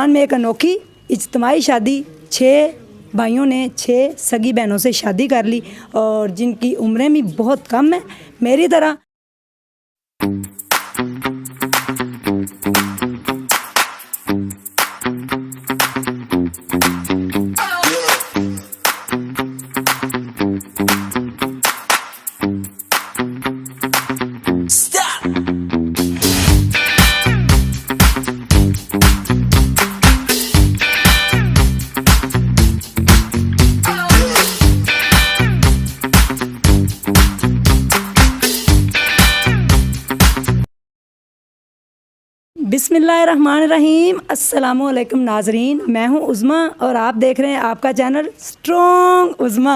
मुल्तान में एक अनोखी इज्तिमाई शादी। 6 भाइयों ने 6 सगी बहनों से शादी कर ली और जिनकी उम्रें भी बहुत कम है मेरी तरह। बिस्मिल्लाहिर्रहमानिर्रहीम। अस्सलामुअलैकुम नाजरीन, मैं हूं उज़्मा और आप देख रहे हैं आपका चैनल स्ट्रॉन्ग उज़्मा।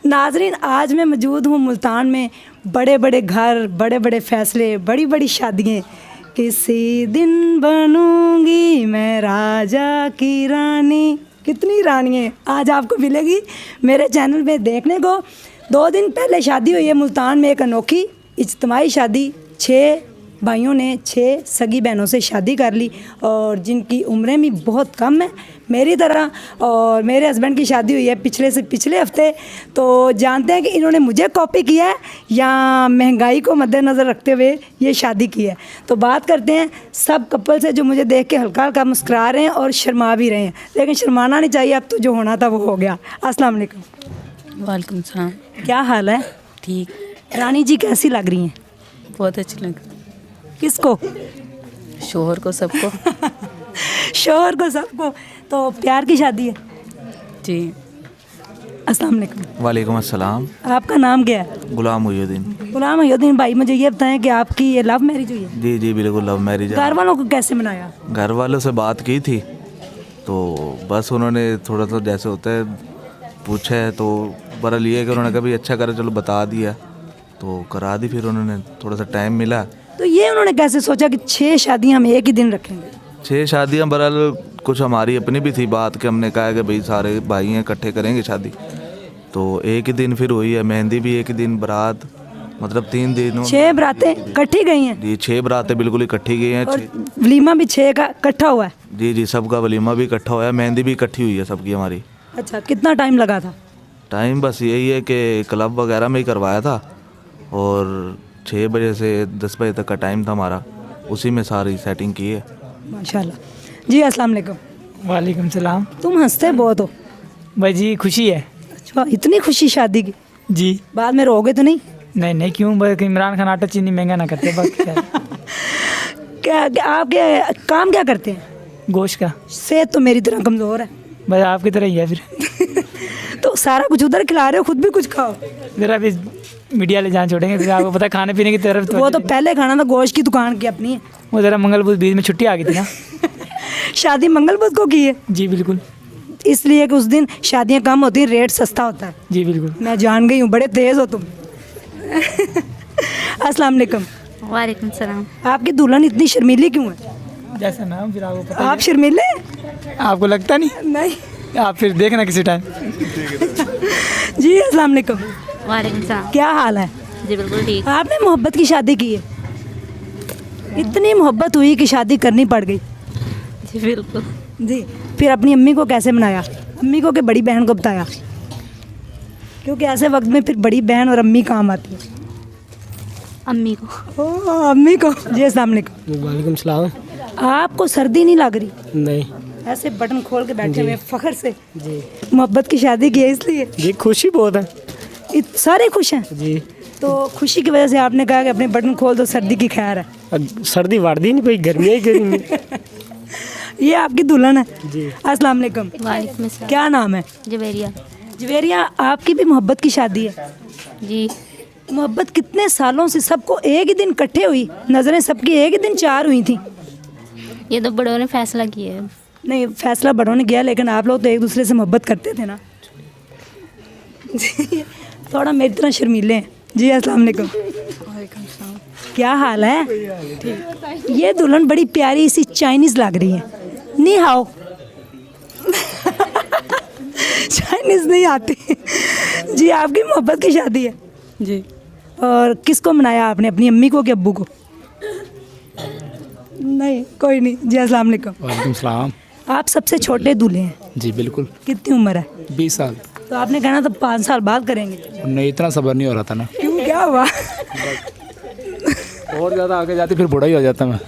नाजरीन, आज मैं मौजूद हूं मुल्तान में। बड़े बड़े घर, बड़े बड़े फ़ैसले, बड़ी बड़ी शादियाँ। किसी दिन बनूंगी मैं राजा की रानी। कितनी रानियाँ आज आपको मिलेगी मेरे चैनल में देखने को। 2 दिन पहले शादी हुई है मुल्तान में एक अनोखी इज्तिमाई शादी। 6 भाइयों ने 6 सगी बहनों से शादी कर ली और जिनकी उम्रें भी बहुत कम है मेरी तरह। और मेरे हस्बैंड की शादी हुई है पिछले हफ्ते। तो जानते हैं कि इन्होंने मुझे कॉपी किया है या महंगाई को मद्देनज़र रखते हुए ये शादी की है। तो बात करते हैं सब कपल से जो मुझे देख के हल्का हल्का मुस्कुरा रहे हैं और शर्मा भी रहे हैं, लेकिन शर्माना नहीं चाहिए। अब तो जो होना था वो हो गया। अस्सलाम वालेकुम। वालेकुम सलाम। क्या हाल है? ठीक। रानी जी कैसी लग रही हैं? बहुत अच्छी लग। किसको? शोहर को, सबको। शोहर को, सबको। तो प्यार की शादी है जी। अस्सलाम वालेकुम। वालेकुम अस्सलाम। आपका नाम क्या है? गुलाम मुहिउद्दीन। गुलाम मुहिउद्दीन भाई, मुझे ये बताएं कि आपकी ये लव मैरिज हुई है? जी जी बिल्कुल लव मैरिज है। घर वालों को कैसे मनाया? घर वालों से बात की थी तो बस उन्होंने थोड़ा सा जैसे होता है पूछा है तो बरल ये कि उन्होंने कभी अच्छा करा, चलो बता दिया तो करा दी। फिर उन्होंने थोड़ा सा टाइम मिला तो ये उन्होंने कैसे सोचा कि 6 शादियां हम एक ही दिन रखेंगे? 6 शादियाँ बरल कुछ हमारी अपनी भी थी बात कि हमने कहा कि भाई सारे भाई हैं इकट्ठे करेंगे शादी। तो एक ही दिन फिर हुई है, मेहंदी भी एक ही दिन, बारात, मतलब 3 दिनों 6 बरातें इकट्ठी गई हैं? जी 6 बरातें बिल्कुल इकट्ठी गई हैं। और वलीमा भी 6 का इकट्ठा हुआ है? जी जी सबका वलीमा भी इकट्ठा हुआ है, मेहंदी भी इकट्ठी हुई है सबकी हमारी। अच्छा, कितना टाइम लगा था? टाइम बस यही है कि क्लब वगैरह में ही करवाया था और 6 बजे से 10 बजे तक का टाइम था हमारा, उसी में सारी सेटिंग की है माशाल्लाह। जी अस्सलाम वालेकुम। वालेकुम सलाम। तुम हंसते बहुत हो भाई जी, खुशी है। अच्छा, इतनी खुशी शादी की? जी। बाद में रोगे तो नहीं? नहीं नहीं, क्यों? बस इमरान खान आटा चीनी महंगा ना करते बस। क्या आपके काम क्या करते हैं? गोश्त का। सेहत तो मेरी तरह कमज़ोर है। बस आपकी तरह ही है फिर। तो सारा कुछ उधर खिला रहे हो, खुद भी कुछ खाओ। जरा भी मीडिया ले जान छोड़ेंगे फिर आपको पता है खाने पीने की तरफ तो वो तो पहले खाना था, गोश्त की दुकान की अपनी है। वो ज़रा मंगल बुध बीच में छुट्टी आ गई थी ना। शादी मंगल बुध को की है? जी बिल्कुल। इसलिए कि उस दिन शादियां कम होती हैं, रेट सस्ता होता है। जी बिल्कुल। मैं जान गई हूँ, बड़े तेज़ हो तुम। अस्सलाम वालेकुम। वालेकुम सलाम। आपकी दुल्हन इतनी शर्मीली क्यों है? जैसा नाम फिर आपको पता आप शर्मीले हैं? आपको लगता नहीं? नहीं। आप फिर देखना किसी टाइम। जी अस्सलाम वालेकुम। वालेकुम सलाम। क्या हाल है? जी बिल्कुल ठीक। आपने मोहब्बत की शादी की है? इतनी मोहब्बत हुई कि शादी करनी पड़ गई? जी बिल्कुल। जी। फिर अपनी अम्मी को कैसे मनाया? अम्मी को कि बड़ी बहन को बताया? क्योंकि ऐसे वक्त में फिर बड़ी बहन और अम्मी काम आती है। अम्मी को। ओ अम्मी को। जी अस्सलाम वालेकुम। वालेकुम सलाम। आपको सर्दी नहीं लग रही? नहीं। ऐसे बटन खोल के बैठे हुए फख्र से? जी। मोहब्बत की शादी की है इसलिए? जी खुशी बहुत है। सारे खुश हैं? जी। तो खुशी की वजह से आपने कहा कि अपने बटन खोल दो, सर्दी की खैर है। सर्दी वार्दी नहीं, भाई गर्मी ही गर्मी। ये आपकी दुल्हन है? जी। अस्सलाम वालेकुम। वालेकुम सलाम। क्या नाम है? जवेरिया। जवेरिया, आपकी भी मोहब्बत की शादी है? जी। मोहब्बत कितने सालों से सबको एक ही दिन इकट्ठे हुई, नज़रें सबकी एक ही दिन 4 हुई थी। ये तो बड़ों ने फैसला किया है। नहीं, फैसला बड़ों ने किया, लेकिन आप लोग तो एक दूसरे से मोहब्बत करते थे ना। थोड़ा मेरी तरह शर्मीले हैं। जी अस्सलाम वालेकुम। वालेकुम सलाम। क्या हाल है? ठीक। ये दुल्हन बड़ी प्यारी सी चाइनीज़ लग रही है। नी हाओ। चाइनीज़ नहीं आती। जी, आपकी मोहब्बत की शादी है? जी। और किसको मनाया आपने, अपनी अम्मी को कि अब्बू को? नहीं कोई नहीं जी। अस्सलाम वालेकुम। वालेकुम सलाम। आप सबसे छोटे दूल्हे हैं, जी बिल्कुल। कितनी उम्र है? 20 साल। तो आपने कहना तो 5 साल बाद करेंगे। नहीं, इतना सब्र नहीं हो रहा था ना। क्यों, क्या हुआ? और ज़्यादा आगे जाते फिर बूढ़ा ही हो जाता मैं।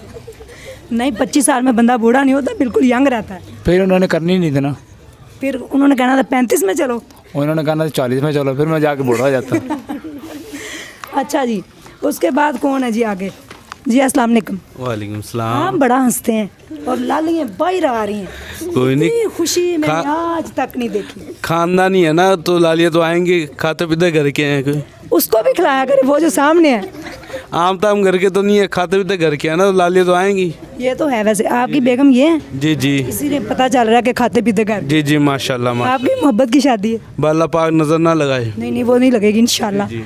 नहीं, 25 साल में बंदा बूढ़ा नहीं होता, बिल्कुल यंग रहता है। फिर उन्होंने करनी नहीं थी ना। फिर उन्होंने कहना था 35 में चलो। उन्होंने कहना था 40 में चलो, फिर मैं जाके बूढ़ा हो जाता। अच्छा जी, उसके बाद कौन है जी आगे? जी अस्सलाम वालेकुम। वालेकुम आप सलाम। बड़ा हंसते हैं और लालियाँ बाहर आ रही हैं। कोई नहीं, इतनी खुशी मैंने खा- आज तक नहीं देखी। खानदानी है ना, तो लालिया तो आएंगे, खाते पीते घर के हैं। कोई उसको भी खिलाया करे, वो जो सामने है। आम ताम घर के तो नहीं है, खाते पीते घर के हैं ना, तो लालिया तो आएंगी। ये तो है। वैसे आपकी बेगम ये है? जी जी इसीलिए पता चल रहा है कि खाते पीते घर। जी जी, माशाल्लाह माशा आपकी मोहब्बत की शादी है? बाला पाक नजर ना लगाए। नहीं नहीं, वो नहीं लगेगी इंशाल्लाह। जी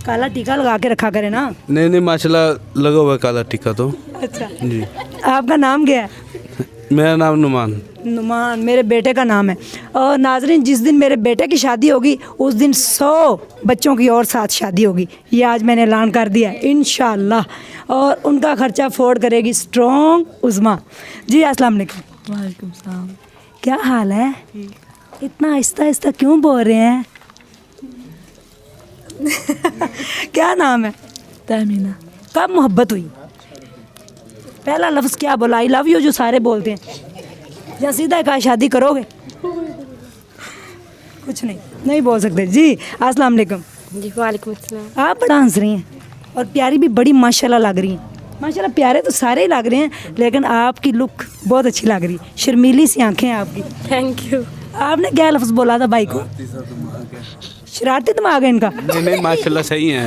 काला टीका लगा के रखा करे ना। नहीं नहीं, माशाल्लाह लगा हुआ है काला टिक्का तो। अच्छा, जी, आपका नाम क्या है? मेरा नाम नुमान। नुमान मेरे बेटे का नाम है। और नाजरीन, जिस दिन मेरे बेटे की शादी होगी उस दिन 100 बच्चों की और साथ शादी होगी। ये आज मैंने ऐलान कर दिया है इंशाल्लाह। और उनका खर्चा अफोर्ड करेगी स्ट्रॉन्ग उज़मा जी। अस्सलाम वालेकुम। वालेकुम सलाम। क्या हाल है? इतना आहिस्ता आहिस्ता क्यों बोल रहे हैं? क्या नाम है? तहमीना। कब मोहब्बत हुई? पहला लफ्ज़ क्या बोला? आई लव यू जो सारे बोलते हैं, या सीधा कहा शादी करोगे? कुछ नहीं बोल सकते जी। अस्सलाम वालेकुम। जी वालेकुम सलाम। आप बड़ा हंस रही हैं और प्यारी भी बड़ी माशाल्लाह लग रही हैं। माशाल्लाह प्यारे तो सारे ही लग रहे हैं, लेकिन आपकी लुक बहुत अच्छी लग रही है। शर्मीली सी आंखें हैं आपकी। Thank you. आपने क्या लफ्ज़ बोला था भाई को? शरारती दिमाग है इनका। नहीं नहीं, माशाल्लाह सही है।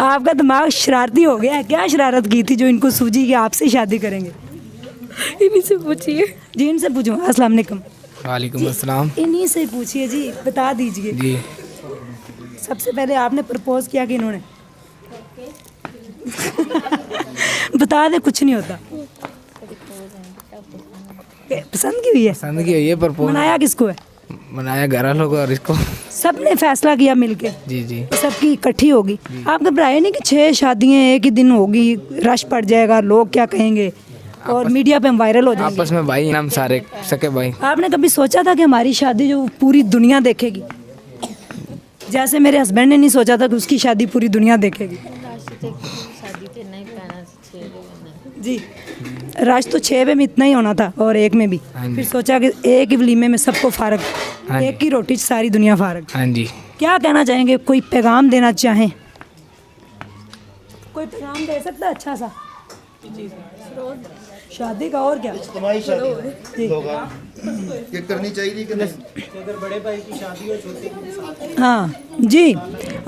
आपका दिमाग शरारती हो गया है। क्या शरारत की थी जो इनको सूझी कि आपसे शादी करेंगे? इन्हीं से पूछिए। जी इनसे पूछूँ। अस्सलाम वालेकुम। वालेकुम अस्सलाम। इन्हीं से पूछिए जी, बता दीजिए। जी सबसे पहले आपने प्रपोज किया कि इन्होंने? बता दे, कुछ नहीं होता। पसंद की हुई है? पसंद की हुई है पर मनाया किसको है? बनाया घर वालों को और इसको। सबने फैसला किया मिलके? जी जी। सबकी इकट्ठी होगी। आप घबराए नहीं कि 6 शादियां एक ही दिन होगी, रश पड़ जाएगा, लोग क्या कहेंगे और मीडिया पे हम वायरल हो जाएंगे? आपस में भाई हम सारे सके भाई। आपने कभी सोचा था कि हमारी शादी जो पूरी दुनिया देखेगी? जैसे मेरे हस्बैंड ने नहीं सोचा था कि उसकी शादी पूरी दुनिया देखेगी। जी, राज तो 6 में इतना ही होना था और 1 में भी। हाँ जी। फिर सोचा कि एक ही वलीमे में सबको फारग, हाँ जी। एक ही रोटी सारी दुनिया फारग। हाँ जी। क्या कहना चाहेंगे? कोई पैगाम देना चाहें? कोई पैगाम दे सकता है अच्छा सा शादी का? और क्या जी। ये करनी चाहिए कि नहीं? हाँ जी,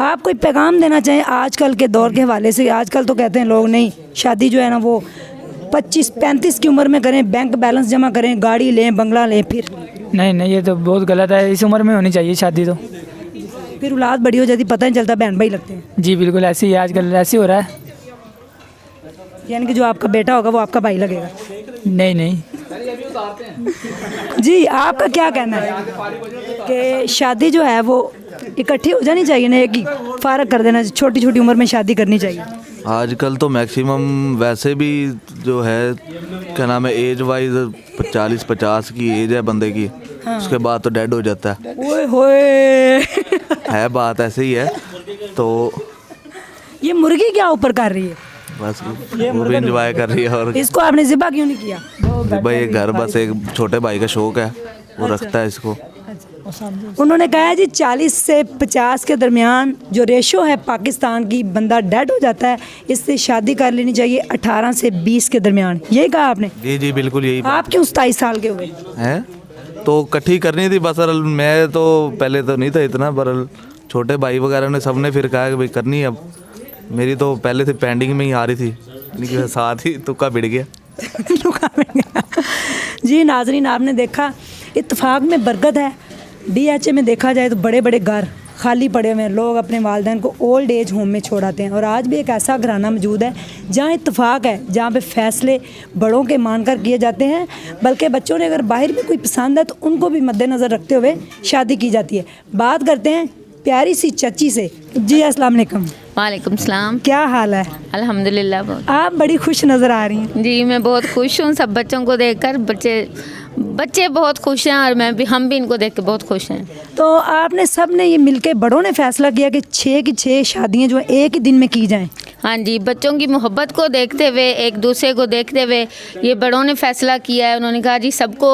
आप कोई पैगाम देना चाहें आजकल के दौर के हवाले से? आजकल तो कहते हैं लोग नहीं, शादी जो है ना वो 25-35 की उम्र में करें, बैंक बैलेंस जमा करें, गाड़ी लें, बंगला लें, नहीं ये तो बहुत गलत है। इस उम्र में होनी चाहिए शादी तो। फिर औलाद बड़ी हो जाती, पता नहीं चलता, बहन भाई लगते हैं। जी बिल्कुल, ऐसे ही आजकल ऐसे हो रहा है। यानी कि जो आपका बेटा होगा वो आपका भाई लगेगा? नहीं जी, आपका क्या कहना है कि शादी जो है वो इकट्ठी हो जानी चाहिए ना, एक ही फारग कर देना, छोटी छोटी उम्र में शादी करनी चाहिए? आजकल तो मैक्सिमम वैसे भी जो है क्या नाम है, एज वाइज 40-50 की एज है बंदे की। हाँ। उसके बाद तो डेड हो जाता है। ओए होए है बात ऐसे ही है। तो ये मुर्गी क्या ऊपर कर रही है? बस वो भी इंजॉय कर रही है। और इसको आपने ज़िबा क्यों नहीं किया? भाई ये घर बस एक छोटे भाई का शौक है, वो रखता है इसको। उन्होंने कहा है जी 40 से 50 के दरमियान जो रेशो है पाकिस्तान की, बंदा डेड हो जाता है, इससे शादी कर लेनी चाहिए 18 से 20 के दरमियान। यही कहा आपने? जी जी बिल्कुल यही आप क्यों 27 साल के हुए? है तो इकट्ठी करनी थी बस। मैं तो पहले तो नहीं था इतना, पर छोटे भाई वगैरह ने सबने फिर कहा कि भाई करनी है। अब मेरी तो पहले से पेंडिंग में ही आ रही थी, लेकिन साथ ही तुक्का बिड़ गया। जी नाजरीन, आपने देखा इत्तेफाक में बरकत है। DHA में देखा जाए तो बड़े बड़े घर खाली पड़े हुए हैं, लोग अपने वालिदैन को ओल्ड एज होम में छोड़ाते हैं। और आज भी एक ऐसा घराना मौजूद है जहाँ इत्तेफाक है, जहाँ पे फैसले बड़ों के मानकर किए जाते हैं, बल्कि बच्चों ने अगर बाहर भी कोई पसंद है तो उनको भी मद्देनज़र रखते हुए शादी की जाती है। बात करते हैं प्यारी सी चची से। जी अस्सलाम वालेकुम। वालेकुम सलाम। क्या हाल है? अल्हम्दुलिल्लाह बहुत। आप बड़ी खुश नज़र आ रही हैं। जी मैं बहुत खुश हूँ सब बच्चों को देखकर। बच्चे बहुत खुश हैं और हम भी इनको देख के बहुत खुश हैं। तो आपने सब ने ये मिलके बड़ों ने फैसला किया कि 6 की 6 शादियाँ जो है एक ही दिन में की जाएं। हाँ जी, बच्चों की मोहब्बत को देखते हुए, एक दूसरे को देखते हुए ये बड़ों ने फैसला किया है। उन्होंने कहा जी सबको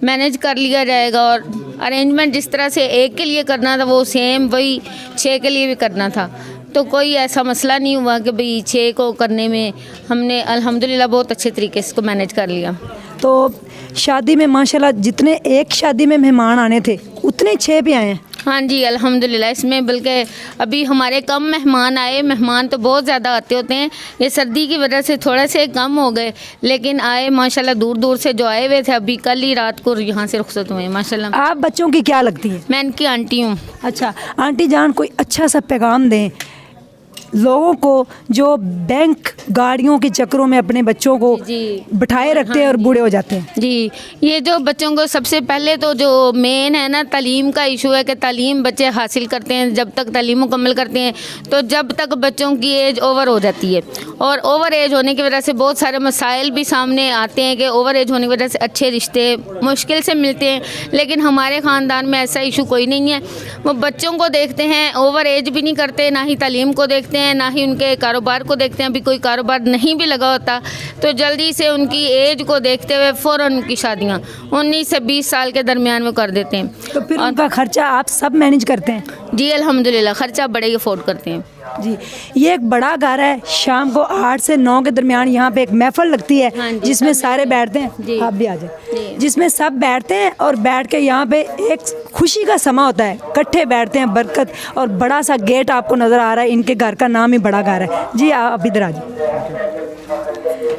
मैनेज कर लिया जाएगा और अरेंजमेंट जिस तरह से एक के लिए करना था वो सेम वही 6 के लिए भी करना था। तो कोई ऐसा मसला नहीं हुआ कि भाई 6 को करने में हमने अल्हम्दुलिल्लाह बहुत अच्छे तरीके से इसको मैनेज कर लिया। तो शादी में माशाल्लाह जितने एक शादी में मेहमान आने थे उतने 6 भी आए हैं। हाँ जी अल्हम्दुलिल्लाह। इसमें बल्कि अभी हमारे कम मेहमान आए। मेहमान तो बहुत ज़्यादा आते होते हैं, ये सर्दी की वजह से थोड़े से कम हो गए, लेकिन आए माशाल्लाह दूर दूर से जो आए हुए थे। अभी कल ही रात को यहाँ से रुखसत हुए माशाल्लाह। आप बच्चों की क्या लगती है? मैं इनकी आंटी हूँ। अच्छा आंटी जान, कोई अच्छा सा पैगाम दें लोगों को जो बैंक गाड़ियों के चक्करों में अपने बच्चों को जी। बिठाए रखते हैं और बूढ़े हो जाते हैं। जी, ये जो बच्चों को सबसे पहले तो जो मेन है ना तालीम का इशू है कि तालीम बच्चे हासिल करते हैं। जब तक तालीम मुकम्मल करते हैं तो जब तक बच्चों की एज ओवर हो जाती है, और ओवर एज होने की वजह से बहुत सारे मसाइल भी सामने आते हैं कि ओवर एज होने की वजह से अच्छे रिश्ते मुश्किल से मिलते हैं। लेकिन हमारे ख़ानदान में ऐसा इशू कोई नहीं है। वो बच्चों को देखते हैं, ओवर एज भी नहीं करते, ना ही तालीम को देखते हैं, ना ही उनके कारोबार को देखते हैं। अभी कोई कारोबार नहीं भी लगा होता तो जल्दी से उनकी एज को देखते हुए फ़ौरन उनकी शादियाँ 19 से 20 साल के दरमियान में कर देते हैं। तो फिर उनका खर्चा आप सब मैनेज करते हैं? जी अल्हम्दुलिल्लाह, खर्चा बड़े ही अफोर्ड करते हैं। जी, ये एक बड़ा घर है। शाम को 8 से 9 के दरमियान यहाँ पे एक महफिल लगती है। हाँ जी, जिसमें सब सारे बैठते हैं। जी। आप भी आ जाए। जी। जिसमें सब बैठते हैं और बैठ के यहाँ पे एक खुशी का समा होता है, इकट्ठे बैठते हैं, बरकत। और बड़ा सा गेट आपको नज़र आ रहा है, इनके घर का नाम ही बड़ा घर है। जी आप इधर आ जाइए।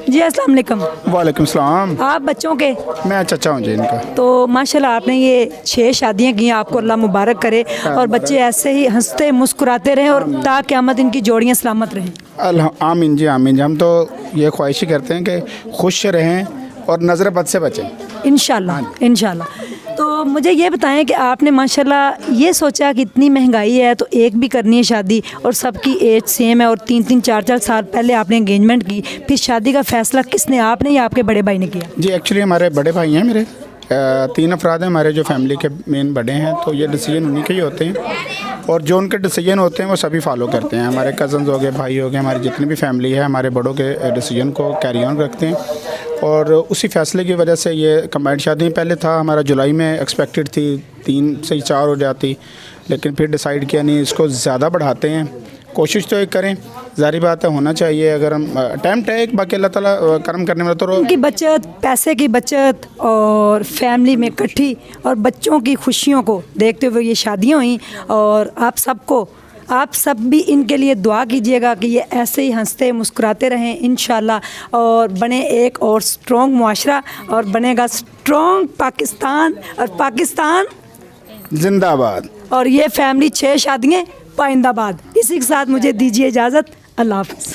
जी अस्सलाम वालेकुम। वालेकुम सलाम। आप बच्चों के? मैं चचा हूँ जी इनका। तो माशाल्लाह आपने ये 6 शादियाँ की हैं, आपको अल्लाह मुबारक करे और बच्चे ऐसे ही हंसते मुस्कुराते रहें और ता क़यामत इनकी जोड़ियाँ सलामत रहें। आमीन जी आमीन जी। हम तो ये ख्वाहिश ही करते हैं कि खुश रहें और नज़र बद से बचें इंशाल्लाह इंशाल्लाह। तो मुझे ये बताएं कि आपने माशाल्लाह ये सोचा कि इतनी महंगाई है तो एक भी करनी है शादी और सबकी एज सेम है और 3-3 4-4 साल पहले आपने एंगेजमेंट की, फिर शादी का फ़ैसला किसने, आपने या आपके बड़े भाई ने किया? जी एक्चुअली हमारे बड़े भाई हैं मेरे 3 अफराद हैं हमारे जो फैमिली के मेन बड़े हैं, तो ये डिसीजन उन्हीं के ही होते हैं और जो उनके डिसीजन होते हैं वो सभी फॉलो करते हैं। हमारे कज़न्स हो गए, भाई हो गए, हमारी जितनी भी फैमिली है हमारे बड़ों के डिसीजन को कैरी ऑन रखते हैं और उसी फैसले की वजह से ये कंबाइंड शादी पहले था हमारा जुलाई में एक्सपेक्टेड थी 3 से 4 हो जाती, लेकिन फिर डिसाइड किया नहीं इसको ज़्यादा बढ़ाते हैं। कोशिश तो एक करें, ज़ाहिर बात है होना चाहिए, अगर हम अटैम्प्ट है एक, बाकी अल्लाह ताला करम करने वाला। तो उनकी बचत, पैसे की बचत और फैमिली में इकट्ठी और बच्चों की खुशियों को देखते हुए ये शादियाँ हुई और आप सब भी इनके लिए दुआ कीजिएगा कि ये ऐसे ही हंसते मुस्कुराते रहें इंशाल्लाह और बने एक और स्ट्रॉन्ग मुआशरा और बनेगा स्ट्रॉन्ग पाकिस्तान और पाकिस्तान जिंदाबाद। और ये फैमिली 6 शादियाँ पाइंदाबाद। इसी के साथ मुझे दीजिए इजाज़त। अल्लाह हाफ़िज़।